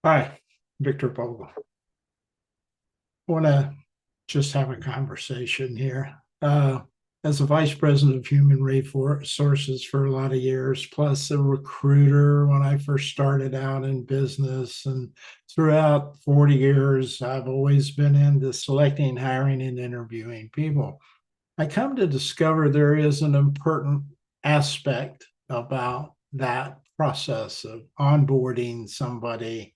Hi, Victor Vogel. Want to just have a conversation here. As a vice president of human resources for a lot of years, plus a recruiter when I first started out in business, and throughout 40 years, I've always been into selecting, hiring, and interviewing people. I come to discover there is an important aspect about that process of onboarding somebody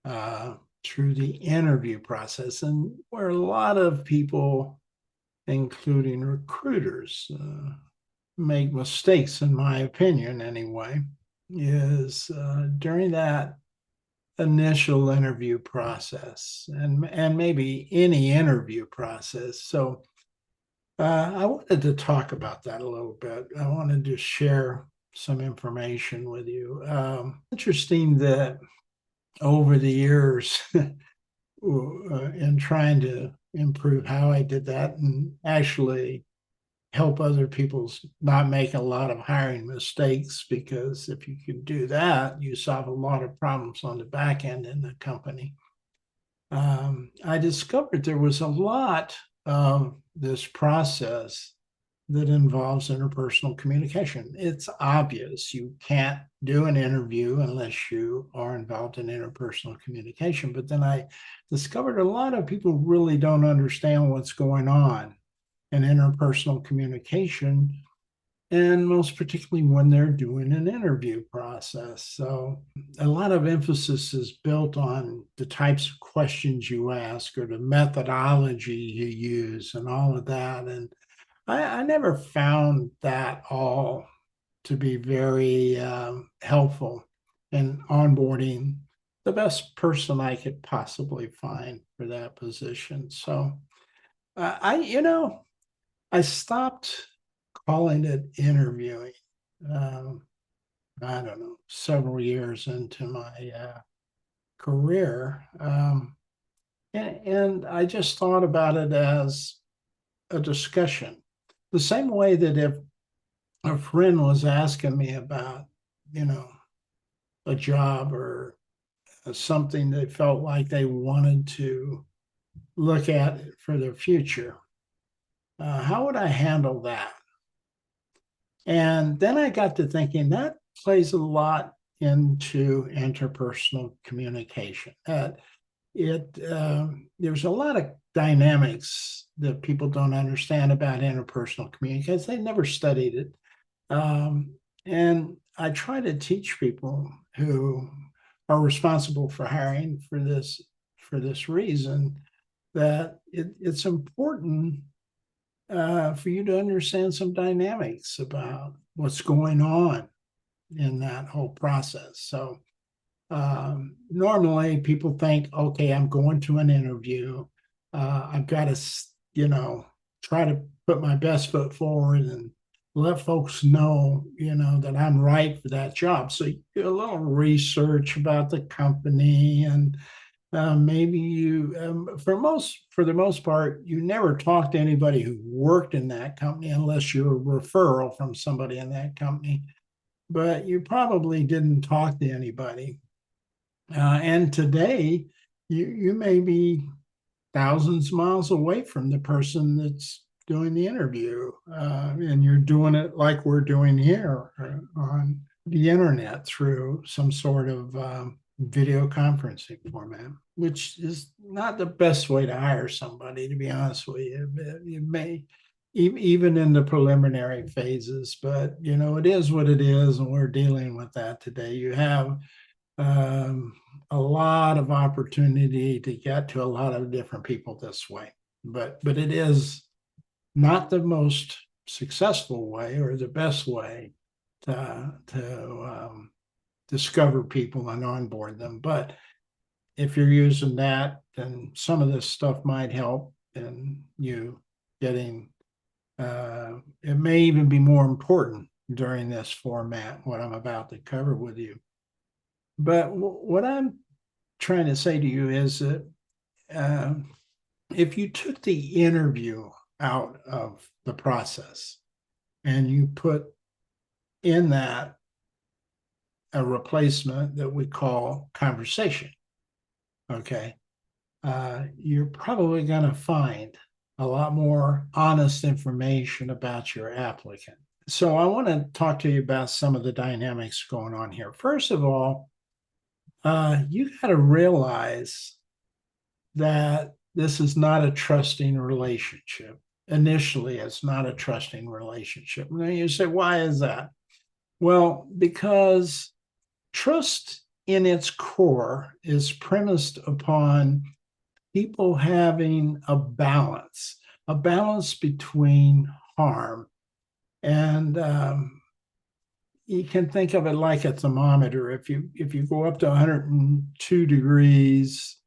uh, through the interview process, and where a lot of people, including recruiters, make mistakes, in my opinion, anyway, is during that initial interview process, and maybe any interview process. So I wanted to talk about that a little bit. I wanted to share some information with you. Interesting that over the years, in trying to improve how I did that and actually help other people's not make a lot of hiring mistakes, because if you can do that, you solve a lot of problems on the back end in the company. I discovered there was a lot of this process that involves interpersonal communication. It's obvious you can't do an interview unless you are involved in interpersonal communication. But then I discovered a lot of people really don't understand what's going on in interpersonal communication, and most particularly when they're doing an interview process. So a lot of emphasis is built on the types of questions you ask or the methodology you use and all of that. And I never found that all to be very helpful in onboarding the best person I could possibly find for that position. So I stopped calling it interviewing. Um, I don't know, several years into my career. And I just thought about it as a discussion. The same way that if a friend was asking me about, you know, a job or something they felt like they wanted to look at for their future, how would I handle that? And then I got to thinking that plays a lot into interpersonal communication. There's a lot of dynamics that people don't understand about interpersonal communication. They never studied it. And I try to teach people who are responsible for hiring for this reason, that it's important for you to understand some dynamics about what's going on in that whole process. So normally people think, okay, I'm going to an interview. I've got to, try to put my best foot forward and let folks know, that I'm right for that job. So you do a little research about the company, and maybe you, for the most part, you never talk to anybody who worked in that company unless you're a referral from somebody in that company. But you probably didn't talk to anybody. And today, you may be thousands of miles away from the person that's doing the interview, and you're doing it like we're doing here on the internet through some sort of video conferencing format, which is not the best way to hire somebody, to be honest with you. You may even in the preliminary phases, but it is what it is, and we're dealing with that today. You have um, a lot of opportunity to get to a lot of different people this way, but it is not the most successful way or the best way to discover people and onboard them. But if you're using that, then some of this stuff might help in you getting. It may even be more important during this format, what I'm about to cover with you. But what I'm trying to say to you is that uh, if you took the interview out of the process and you put in that a replacement that we call conversation, okay, you're probably going to find a lot more honest information about your applicant. So I want to talk to you about some of the dynamics going on here. First of all, you got to realize that this is not a trusting relationship. Initially, it's not a trusting relationship. And then you say, why is that? Well, because trust in its core is premised upon people having a balance between harm. And you can think of it like a thermometer. If you go up to 102 degrees,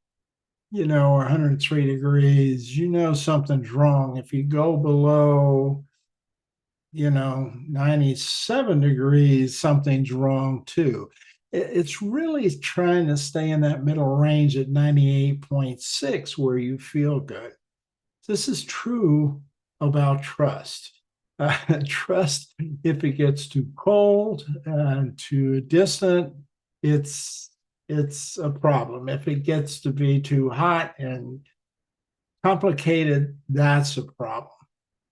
or 103 degrees, something's wrong. If you go below, 97 degrees, something's wrong too. It's really trying to stay in that middle range at 98.6 where you feel good. This is true about trust. Trust, if it gets too cold and too distant, it's a problem. If it gets to be too hot and complicated, that's a problem.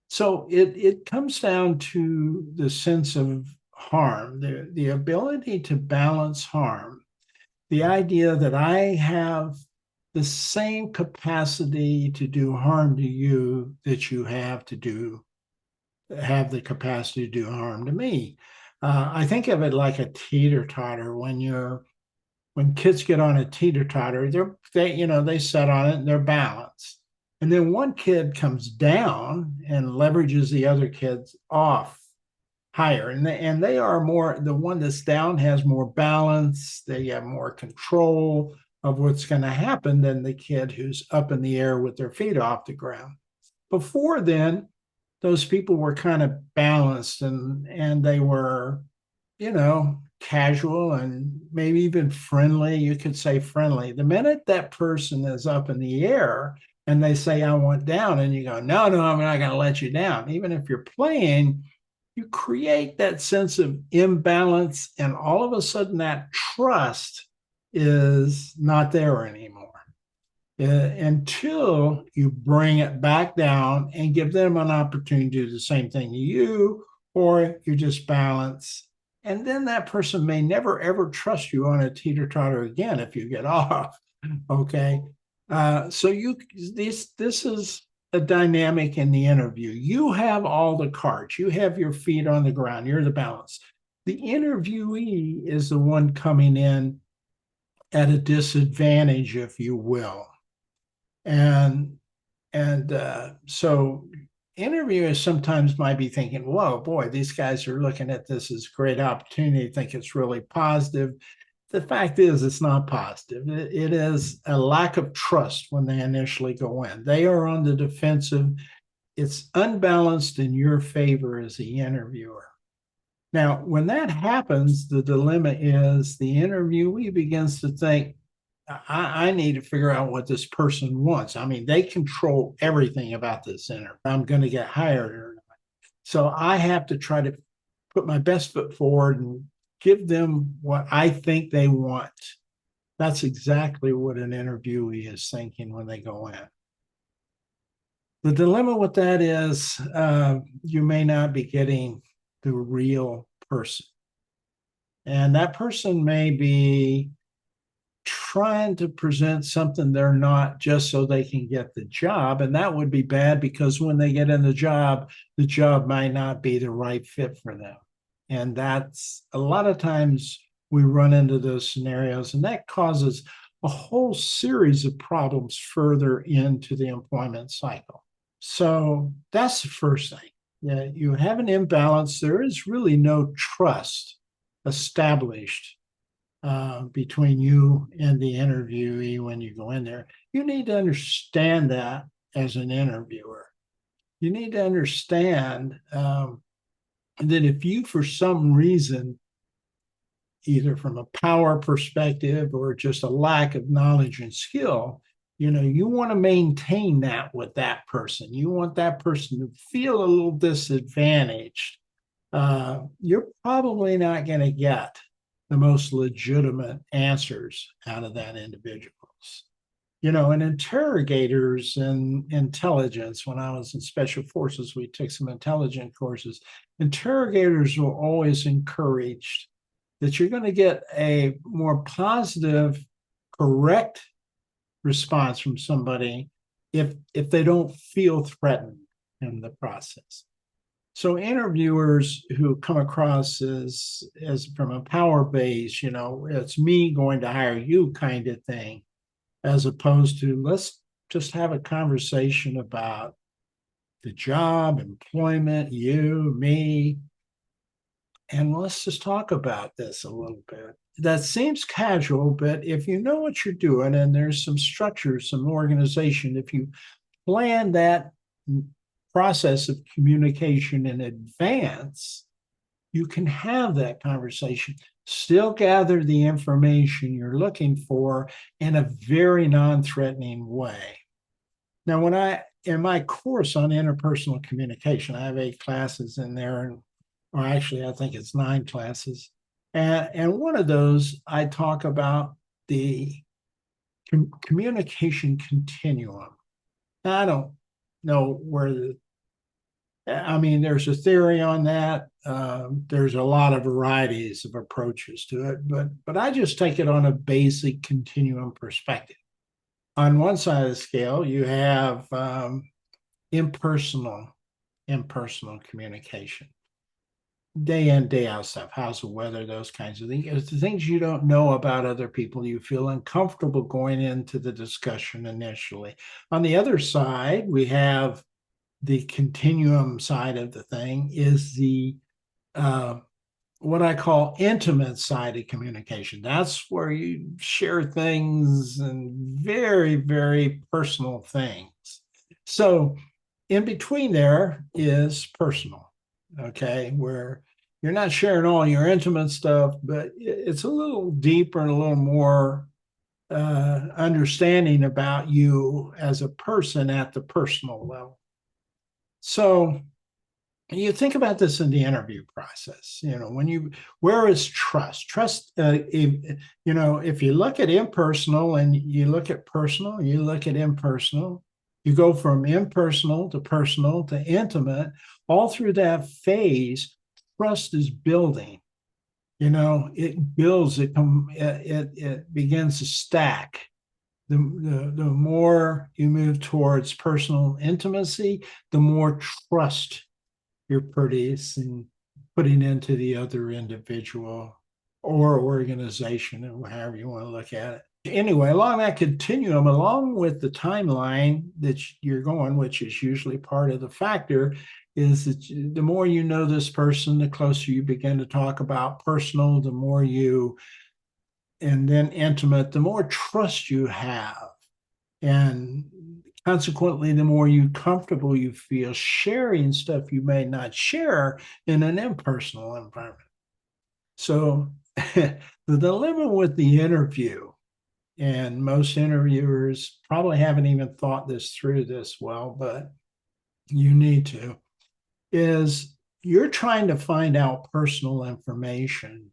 So it comes down to the sense of harm, the ability to balance harm, the idea that I have the same capacity to do harm to you that you have have the capacity to do harm to me. I think of it like a teeter totter. When kids get on a teeter totter, they set on it and they're balanced. And then one kid comes down and leverages the other kids off higher. And they are more, the one that's down has more balance. They have more control of what's going to happen than the kid who's up in the air with their feet off the ground. Before then, those people were kind of balanced and they were, casual and maybe even friendly. You could say friendly. The minute that person is up in the air and they say, I want down, and you go, no, I'm not going to let you down. Even if you're playing, you create that sense of imbalance, and all of a sudden that trust is not there anymore. Until you bring it back down and give them an opportunity to do the same thing to you, or you just balance. And then that person may never ever trust you on a teeter totter again if you get off. Okay. So this is a dynamic in the interview. You have all the cards, you have your feet on the ground, you're the balance. The interviewee is the one coming in at a disadvantage, if you will. And so interviewers sometimes might be thinking, whoa, boy, these guys are looking at this as a great opportunity, think it's really positive. The fact is, it's not positive. It is a lack of trust when they initially go in. They are on the defensive. It's unbalanced in your favor as the interviewer. Now, when that happens, the dilemma is the interviewee begins to think, I need to figure out what this person wants. I mean, they control everything about this interview. I'm going to get hired or not. So I have to try to put my best foot forward and give them what I think they want. That's exactly what an interviewee is thinking when they go in. The dilemma with that is you may not be getting the real person. And that person may be trying to present something they're not just so they can get the job. And that would be bad because when they get in the job might not be the right fit for them. And that's a lot of times we run into those scenarios, and that causes a whole series of problems further into the employment cycle. So that's the first thing. Yeah, you have an imbalance. There is really no trust established between you and the interviewee when you go in there. You need to understand that as an interviewer. You need to understand that if you, for some reason, either from a power perspective or just a lack of knowledge and skill, you want to maintain that with that person. You want that person to feel a little disadvantaged. You're probably not going to get the most legitimate answers out of that individual. And interrogators and intelligence, when I was in special forces, we took some intelligence courses. Interrogators were always encouraged that you're going to get a more positive, correct response from somebody if they don't feel threatened in the process. So interviewers who come across as from a power base, it's me going to hire you kind of thing, as opposed to let's just have a conversation about the job, employment, you, me, and let's just talk about this a little bit. That seems casual, but if you know what you're doing and there's some structure, some organization, if you plan that process of communication in advance, you can have that conversation, still gather the information you're looking for in a very non-threatening way. Now, in my course on interpersonal communication, I have 8 classes in there, or actually, I think it's 9 classes. And one of those, I talk about the communication continuum. Now, I don't know there's a theory on that. There's a lot of varieties of approaches to it, but I just take it on a basic continuum perspective. On one side of the scale, you have impersonal communication, day in, day out stuff. How's the weather? Those kinds of things. It's the things you don't know about other people. You feel uncomfortable going into the discussion initially. On the other side, we have the continuum side of the thing is the what I call intimate side of communication. That's where you share things and very, very personal things. So in between there is personal, okay, where you're not sharing all your intimate stuff, but it's a little deeper and a little more understanding about you as a person at the personal level. So you think about this in the interview process. Where is trust? Trust, if you look at impersonal and you look at personal, you look at impersonal, you go from impersonal to intimate. All through that phase, trust is building. It builds. It begins to stack. The more you move towards personal intimacy, the more trust you're producing, putting into the other individual or organization, or however you want to look at it. Anyway, along that continuum, along with the timeline that you're going, which is usually part of the factor, is that the more you know this person, the closer you begin to talk about personal, the more and then intimate, the more trust you have. And consequently, the more comfortable you feel sharing stuff you may not share in an impersonal environment. So the dilemma with the interview, and most interviewers probably haven't even thought this through this well, but you need to, is you're trying to find out personal information,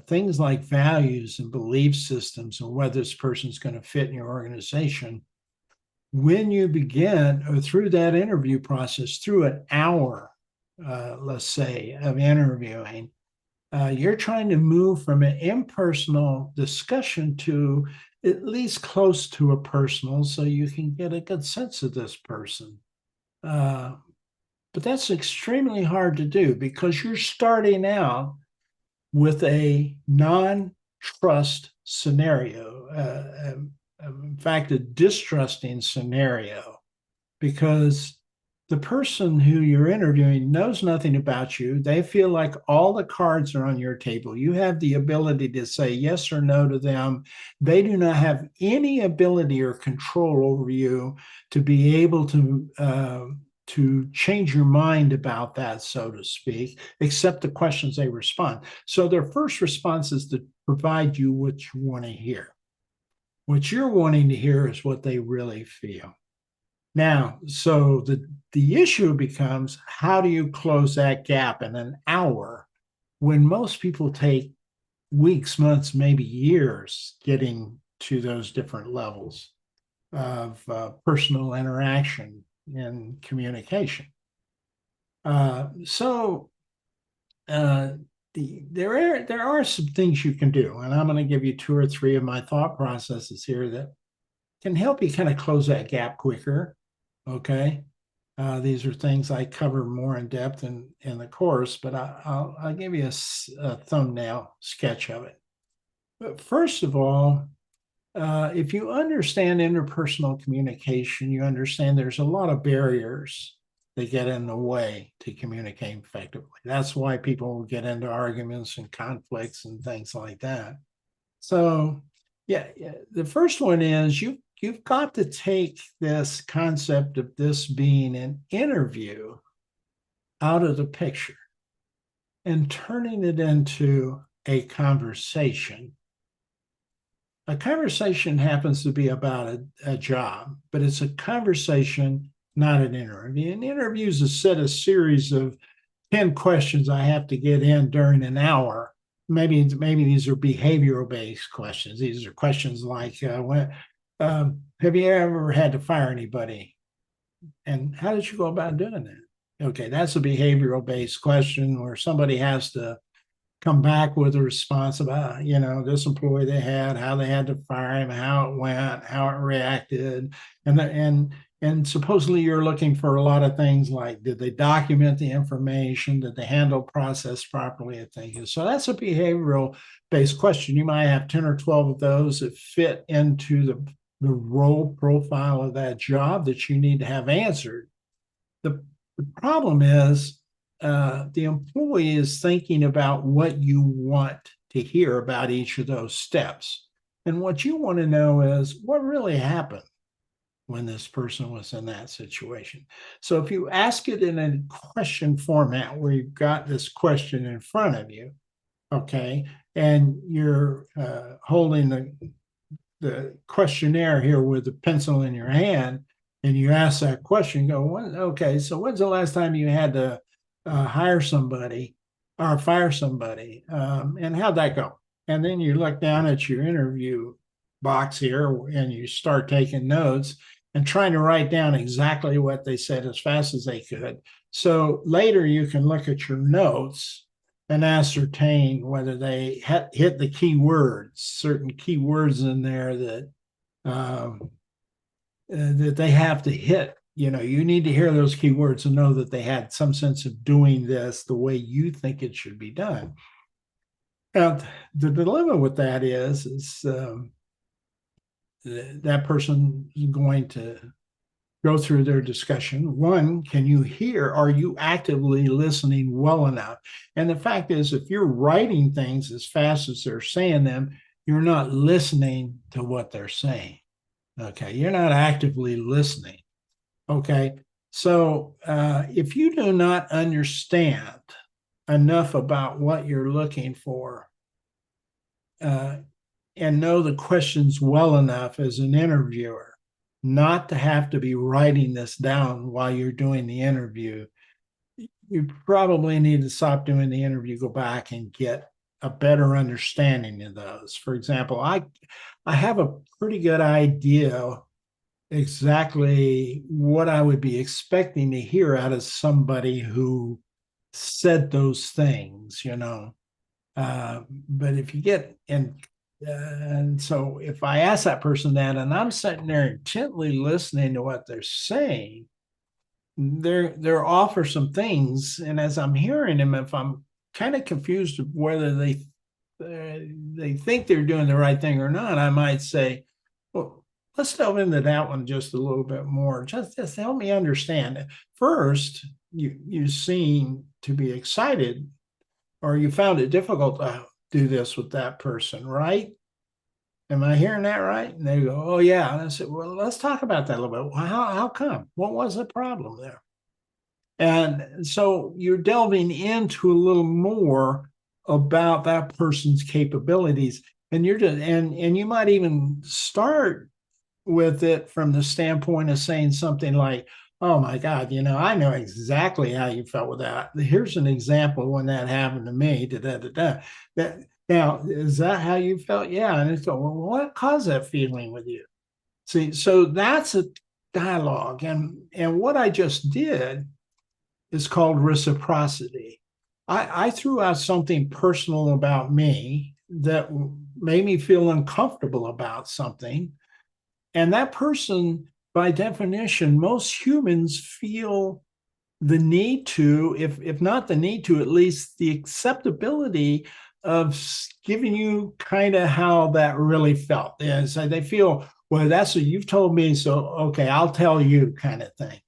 things like values and belief systems and whether this person's going to fit in your organization. When you begin or through that interview process, through an hour, let's say, of interviewing, you're trying to move from an impersonal discussion to at least close to a personal, so you can get a good sense of this person. But that's extremely hard to do because you're starting out with a non-trust scenario, in fact, a distrusting scenario, because the person who you're interviewing knows nothing about you. They feel like all the cards are on your table. You have the ability to say yes or no to them. They do not have any ability or control over you to be able to change your mind about that, so to speak, except the questions they respond. So their first response is to provide you what you want to hear. What you're wanting to hear is what they really feel. Now, so the issue becomes, how do you close that gap in an hour when most people take weeks, months, maybe years getting to those different levels? personal interaction and communication. So there are some things you can do, and I'm going to give you two or three of my thought processes here that can help you kind of close that gap quicker. Okay. These are things I cover more in depth in the course, but I'll give you a thumbnail sketch of it. But first of all, if you understand interpersonal communication, you understand there's a lot of barriers that get in the way to communicate effectively. That's why people get into arguments and conflicts and things like that. So, yeah, the first one is you've got to take this concept of this being an interview out of the picture and turning it into a conversation. A conversation happens to be about a job, but it's a conversation, not an interview. An interview is a series of 10 questions I have to get in during an hour. Maybe these are behavioral based questions. These are questions like, have you ever had to fire anybody? And how did you go about doing that? Okay, that's a behavioral based question where somebody has to come back with a response about, this employee they had, how they had to fire him, how it went, how it reacted. And supposedly you're looking for a lot of things like, did they document the information? Did they handle process properly? I think so. That's a behavioral based question. You might have 10 or 12 of those that fit into the role profile of that job that you need to have answered. The problem is the employee is thinking about what you want to hear about each of those steps. And what you want to know is what really happened when this person was in that situation. So if you ask it in a question format where you've got this question in front of you, okay, and you're holding the questionnaire here with a pencil in your hand, and you ask that question, okay, so when's the last time you had to hire somebody or fire somebody, and how'd that go? And then you look down at your interview box here and you start taking notes and trying to write down exactly what they said as fast as they could. So later you can look at your notes and ascertain whether they hit the key words, certain key words in there that they have to hit. You need to hear those keywords and know that they had some sense of doing this the way you think it should be done. Now, the dilemma with that is that person is going to go through their discussion. One, can you hear? Are you actively listening well enough? And the fact is, if you're writing things as fast as they're saying them, you're not listening to what they're saying. Okay, you're not actively listening. Okay, so if you do not understand enough about what you're looking for and know the questions well enough as an interviewer, not to have to be writing this down while you're doing the interview, you probably need to stop doing the interview, go back and get a better understanding of those. For example, I have a pretty good idea exactly what I would be expecting to hear out of somebody who said those things, but if you get in, and so if I ask that person that and I'm sitting there intently listening to what they're saying, they're offer some things, and as I'm hearing them, if I'm kind of confused of whether they think they're doing the right thing or not, I might say, well, let's delve into that one just a little bit more. Just help me understand. First, you seem to be excited, or you found it difficult to do this with that person, right? Am I hearing that right? And they go, oh, yeah. And I said, well, let's talk about that a little bit. Well, how come? What was the problem there? And so you're delving into a little more about that person's capabilities. And and you might even start with it from the standpoint of saying something like, oh my God, I know exactly how you felt with that. Here's an example when that happened to me. Now, is that how you felt? Yeah. And it's well, what caused that feeling with you? See, so that's a dialogue. And what I just did is called reciprocity. I threw out something personal about me that made me feel uncomfortable about something. And that person, by definition, most humans feel the need to, if not the need to, at least the acceptability of giving you kind of how that really felt. And so they feel, well, that's what you've told me. So, okay, I'll tell you kind of thing.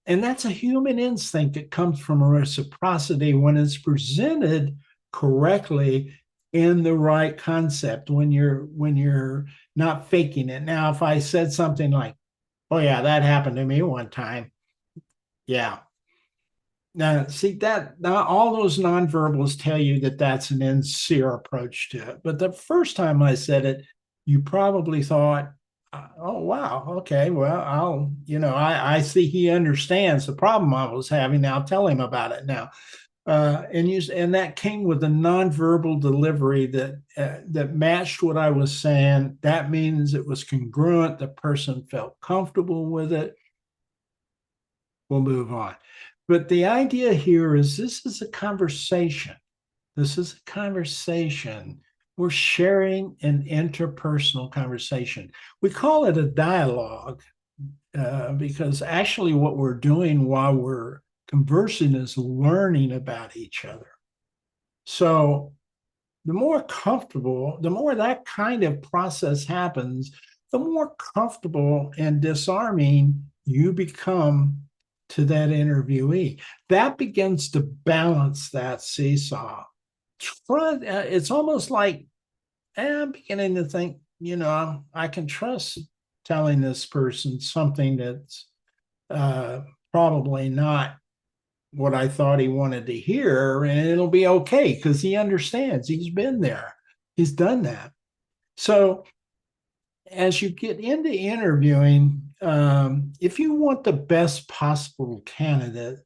And that's a human instinct that comes from reciprocity when it's presented correctly in the right concept when you're not faking it. Now, if I said something like, "Oh yeah, that happened to me one time," yeah. Now, see that now all those nonverbals tell you that that's an insincere approach to it. But the first time I said it, you probably thought, "Oh wow, okay, well, I see he understands the problem I was having. Now tell him about it now." And that came with a nonverbal delivery that matched what I was saying. That means it was congruent. The person felt comfortable with it. We'll move on. But the idea here is this is a conversation. This is a conversation. We're sharing an interpersonal conversation. We call it a dialogue because actually, what we're doing while we're conversing is learning about each other. So, the more comfortable, the more that kind of process happens, the more comfortable and disarming you become to that interviewee. That begins to balance that seesaw. It's almost like I'm beginning to think, I can trust telling this person something that's uh, probably not what I thought he wanted to hear, and it'll be okay because he understands. He's been there, he's done that. So, as you get into interviewing, if you want the best possible candidate,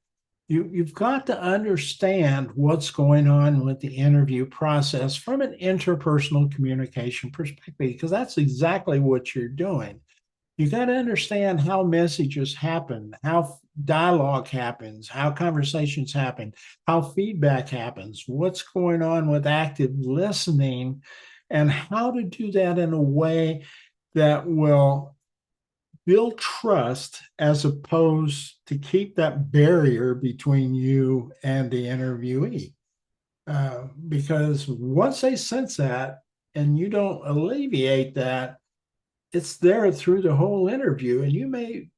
you've got to understand what's going on with the interview process from an interpersonal communication perspective, because that's exactly what you're doing. You got to understand how messages happen, how dialogue happens, how conversations happen, how feedback happens, what's going on with active listening, and how to do that in a way that will build trust as opposed to keep that barrier between you and the interviewee. Because once they sense that and you don't alleviate that, it's there through the whole interview, and you may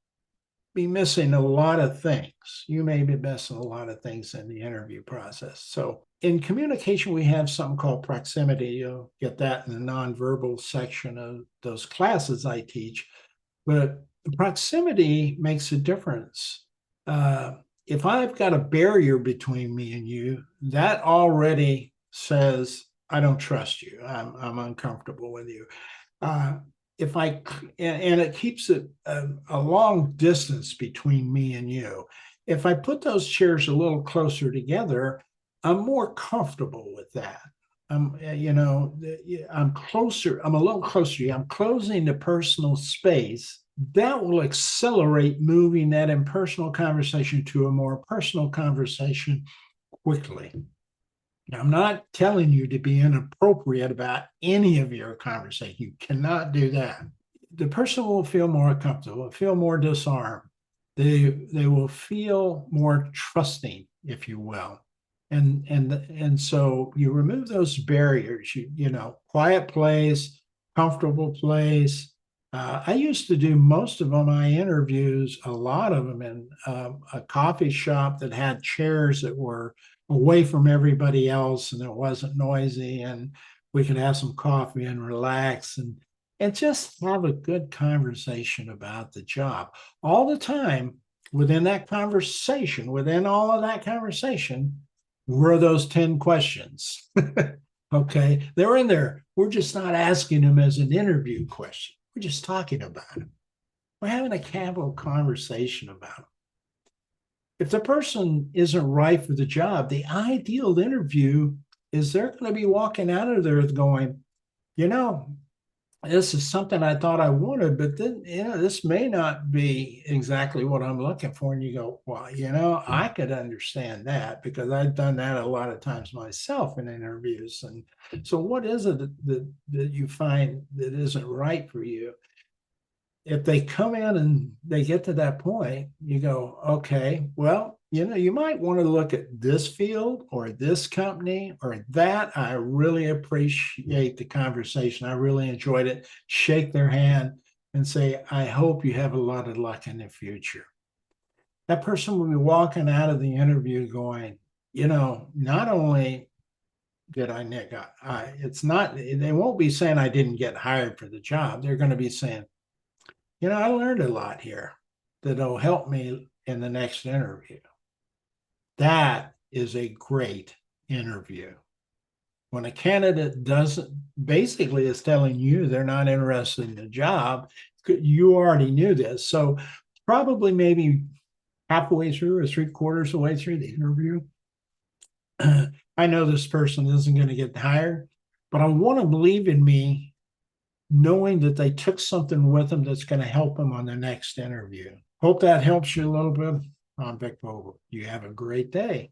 be missing a lot of things. You may be missing a lot of things in the interview process. So, in communication, we have something called proximity. You'll get that in the nonverbal section of those classes I teach. But proximity makes a difference. If I've got a barrier between me and you, that already says I don't trust you. I'm uncomfortable with you. Uh, if I and it keeps it a long distance between me and you. If I put those chairs a little closer together, I'm more comfortable with that. I'm closer. I'm a little closer. I'm closing the personal space. That will accelerate moving that impersonal conversation to a more personal conversation quickly. Now, I'm not telling you to be inappropriate about any of your conversation. You cannot do that. The person will feel more comfortable, feel more disarmed. They will feel more trusting, if you will. And so you remove those barriers. Quiet place, comfortable place. I used to do most of my interviews, a lot of them in a coffee shop that had chairs that were away from everybody else and it wasn't noisy, and we could have some coffee and relax and just have a good conversation about the job. All the time within all of that conversation, were those 10 questions. Okay, they're in there. We're just not asking them as an interview question. We're just talking about them. We're having a casual conversation about them. If the person isn't right for the job, the ideal interview is they're going to be walking out of there going, you know, this is something I thought I wanted, but then, this may not be exactly what I'm looking for. And you go, well, I could understand that because I've done that a lot of times myself in interviews. And so what is it that you find that isn't right for you? If they come in and they get to that point, you go, okay, well, you might want to look at this field or this company or that. I really appreciate the conversation. I really enjoyed it. Shake their hand and say, I hope you have a lot of luck in the future. That person will be walking out of the interview going, not only did I nick, it's not, they won't be saying I didn't get hired for the job. They're going to be saying, I learned a lot here that'll help me in the next interview. That is a great interview. When a candidate doesn't, basically is telling you they're not interested in the job, you already knew this. So probably maybe halfway through or three-quarters of the way through the interview, I know this person isn't going to get hired, but I want to believe in me knowing that they took something with them that's going to help them on the next interview. Hope that helps you a little bit. I'm Vic Vogel. You have a great day.